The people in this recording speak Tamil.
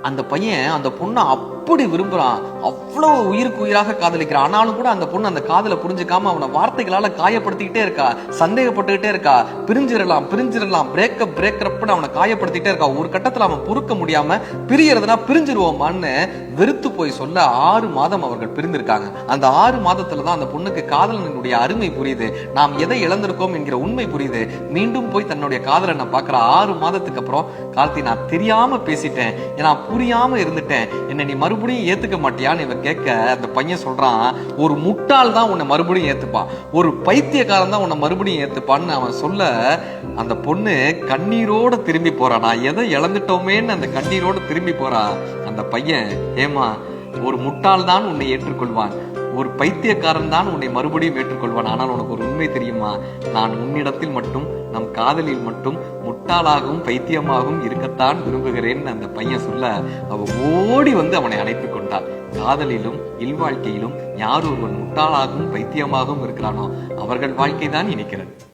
அந்த பையன் அந்த பொண்ணை அப்படி விரும்புறான், அவ்வளவு உயிருக்கு உயிராக காதலிக்கிறான். ஆனாலும் கூட அந்த பொண்ணு அந்த காதலை புரிஞ்சுக்காம அவனை வார்த்தைகளால காயப்படுத்திக்கிட்டே இருக்கா, சந்தேகப்பட்டுக்கிட்டே இருக்கா. பிரிஞ்சிடலாம் பிரேக்கப்னு அவனை காயப்படுத்திக்கிட்டே இருக்கா. ஒரு கட்டத்துல அவன் பொறுக்க முடியாம பிரியறதுனா பிரிஞ்சிருவோமான்னு வெறுத்து போய் சொல்ல 6 மாதம் அவர்கள் பிரிந்திருக்காங்க. அந்த 6 மாதத்துலதான் அந்த பொண்ணுக்கு காதலனுடைய அருமை புரியுது, நாம் எதை இழந்திருக்கோம் என்கிற உண்மை புரியுது. மீண்டும் போய் தன்னுடைய காதலனை பார்க்கிற 6 மாதத்துக்கு அப்புறம், கார்த்தி நான் தெரியாம பேசிட்டேன், நான் புரியாம இருந்துட்டேன், என்ன நீ மறுபடியும் ஏத்துக்க மாட்டியான்னு இவன் கேட்க, அந்த பையன் சொல்றான், ஒரு முட்டாள் தான் உன்னை மறுபடியும் ஏத்துப்பான், ஒரு பைத்தியக்காரன் தான் உன்னை மறுபடியும் ஏத்துப்பான்னு அவன் சொல்ல, அந்த பொண்ணு கண்ணீரோட திரும்பி போறான். நான் எதை இழந்துட்டோமேன்னு அந்த கண்ணீரோட திரும்பி போறா. அந்த பையன், ஏமா ஒரு முட்டாள் தான் உன்னை ஏற்றுக்கொள்வான், ஒரு பைத்தியக்காரன் தான் உன்னை மறுபடியும் ஏற்றுக்கொள்வான். ஆனால் உனக்கு ஒரு உண்மை தெரியுமா, நான் உன்னிடத்தில் மட்டும், நம் காதலில் மட்டும் முட்டாளாகவும் பைத்தியமாகவும் இருக்கத்தான் விரும்புகிறேன் அந்த பையன் சொல்ல, அவ ஓடி வந்து அவனை அணைத்துக் கொண்டாள். காதலிலும் இல்வாழ்க்கையிலும் யார் ஒருவன் முட்டாளாகவும் பைத்தியமாகவும் இருக்கிறானோ அவர்கள் வாழ்க்கை தான் இனிக்கிறது.